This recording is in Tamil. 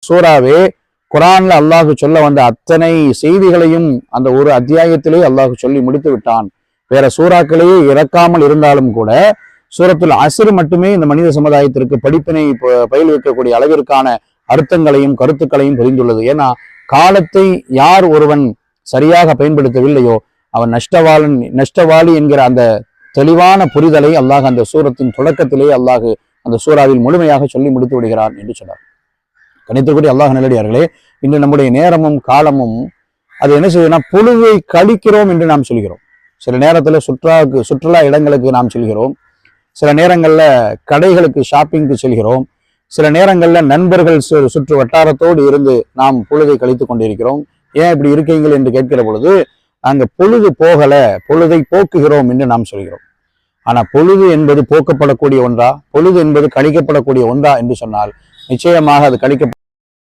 சூறாவே குரான்ல அல்லாஹு சொல்ல வந்த அத்தனை செய்திகளையும் அந்த ஒரு அத்தியாயத்திலே அல்லாஹு சொல்லி முடித்து விட்டான். வேற சூறாக்களையே இறக்காமல் இருந்தாலும் கூட சூரத்துல் அஸ்ர் மட்டுமே இந்த மனித சமுதாயத்திற்கு படிப்பினை பயில்விக்கக்கூடிய அளவிற்கான அர்த்தங்களையும் கருத்துக்களையும் புரிந்துள்ளது. ஏன்னா காலத்தை யார் ஒருவன் சரியாக பயன்படுத்தவில்லையோ அவன் நஷ்டவாளி என்கிற அந்த தெளிவான புரிதலை அல்லாஹ் அந்த சூரத்தின் தொடக்கத்திலே அல்லாஹ் அந்த சூறாவில் முழுமையாக சொல்லி முடித்து விடுகிறான் என்று சொன்னார். கணித்தக்கூடிய அல்லாஹ் நல்லடியார்களே, இன்று நம்முடைய நேரமும் காலமும் அது என்ன செய்யுதுன்னா பொழுதை கழிக்கிறோம் என்று நாம் சொல்கிறோம். சில நேரத்துல சுற்றுலா இடங்களுக்கு நாம் செல்கிறோம், சில நேரங்கள்ல கடைகளுக்கு ஷாப்பிங்க்கு செல்கிறோம், சில நேரங்கள்ல நண்பர்கள் சுற்று வட்டாரத்தோடு இருந்து நாம் பொழுதை கழித்து கொண்டிருக்கிறோம். ஏன் இப்படி இருக்கீங்கள் என்று கேட்கிற பொழுது நாங்க பொழுது போகல, பொழுதை போக்குகிறோம் என்று நாம் சொல்கிறோம். ஆனா பொழுது என்பது போக்கப்படக்கூடிய ஒன்றா, பொழுது என்பது கழிக்கப்படக்கூடிய ஒன்றா என்று சொன்னால் நிச்சயமாக அது கழிக்க